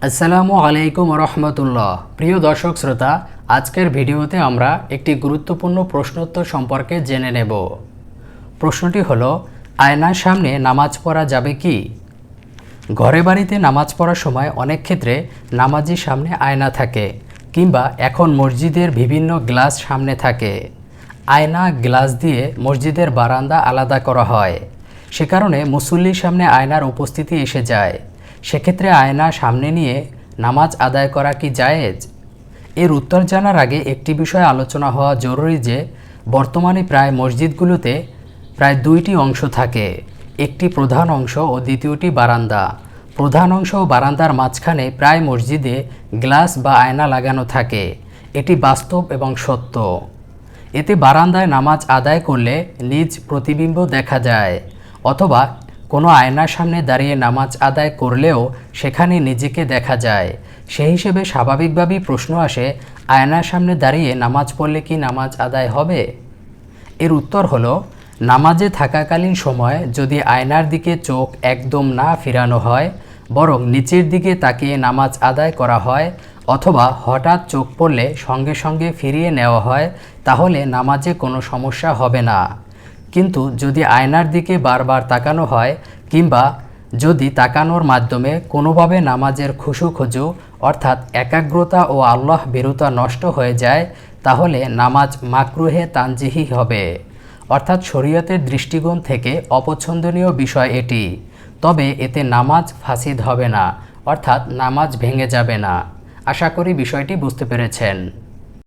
আসসালামু আলাইকুম রহমতুল্লাহ। প্রিয় দর্শক শ্রোতা, আজকের ভিডিওতে আমরা একটি গুরুত্বপূর্ণ প্রশ্নোত্তর সম্পর্কে জেনে নেব। প্রশ্নটি হলো, আয়নার সামনে নামাজ পড়া যাবে কি? ঘরে বাড়িতে নামাজ পড়ার সময় অনেক ক্ষেত্রে নামাজির সামনে আয়না থাকে, কিংবা এখন মসজিদের বিভিন্ন গ্লাস সামনে থাকে। আয়না গ্লাস দিয়ে মসজিদের বারান্দা আলাদা করা হয়, সে কারণে মুসল্লির সামনে আয়নার উপস্থিতি এসে যায়। সেক্ষেত্রে আয়না সামনে নিয়ে নামাজ আদায় করা কি জায়েজ? এর উত্তর জানার আগে একটি বিষয় আলোচনা হওয়া জরুরি যে বর্তমানে প্রায় মসজিদগুলোতে প্রায় দুইটি অংশ থাকে, একটি প্রধান অংশ ও দ্বিতীয়টি বারান্দা। প্রধান অংশ ও বারান্দার মাঝখানে প্রায় মসজিদে গ্লাস বা আয়না লাগানো থাকে। এটি বাস্তব এবং সত্য। এতে বারান্দায় নামাজ আদায় করলে নিজ প্রতিবিম্ব দেখা যায়, অথবা কোনো আয়নার সামনে দাঁড়িয়ে নামাজ আদায় করলেও সেখানে নিজেকে দেখা যায়। সেই হিসেবে স্বাভাবিকভাবেই প্রশ্ন আসে, আয়নার সামনে দাঁড়িয়ে নামাজ পড়লে কি নামাজ আদায় হবে? এর উত্তর হলো, নামাজে থাকাকালীন সময়ে যদি আয়নার দিকে চোখ একদম না ফিরানো হয়, বরং নিচের দিকে তাকিয়ে নামাজ আদায় করা হয়, অথবা হঠাৎ চোখ পড়লে সঙ্গে সঙ্গে ফিরিয়ে নেওয়া হয়, তাহলে নামাজে কোনো সমস্যা হবে না। কিন্তু যদি আয়নার দিকে বারবার তাকানো হয়, কিংবা যদি তাকানোর মাধ্যমে কোনোভাবে নামাজের খুশু অর্থাৎ একাগ্রতা ও আল্লাহ ভীরুতা নষ্ট হয়ে যায়, তাহলে নামাজ মাকরুহে তানজিহি হবে, অর্থাৎ শরীয়তের দৃষ্টিকোণ থেকে অপছন্দনীয় বিষয় এটি। তবে এতে নামাজ ফাসিদ হবে না, অর্থাৎ নামাজ ভেঙে যাবে না। আশা করি বিষয়টি বুঝতে পেরেছেন।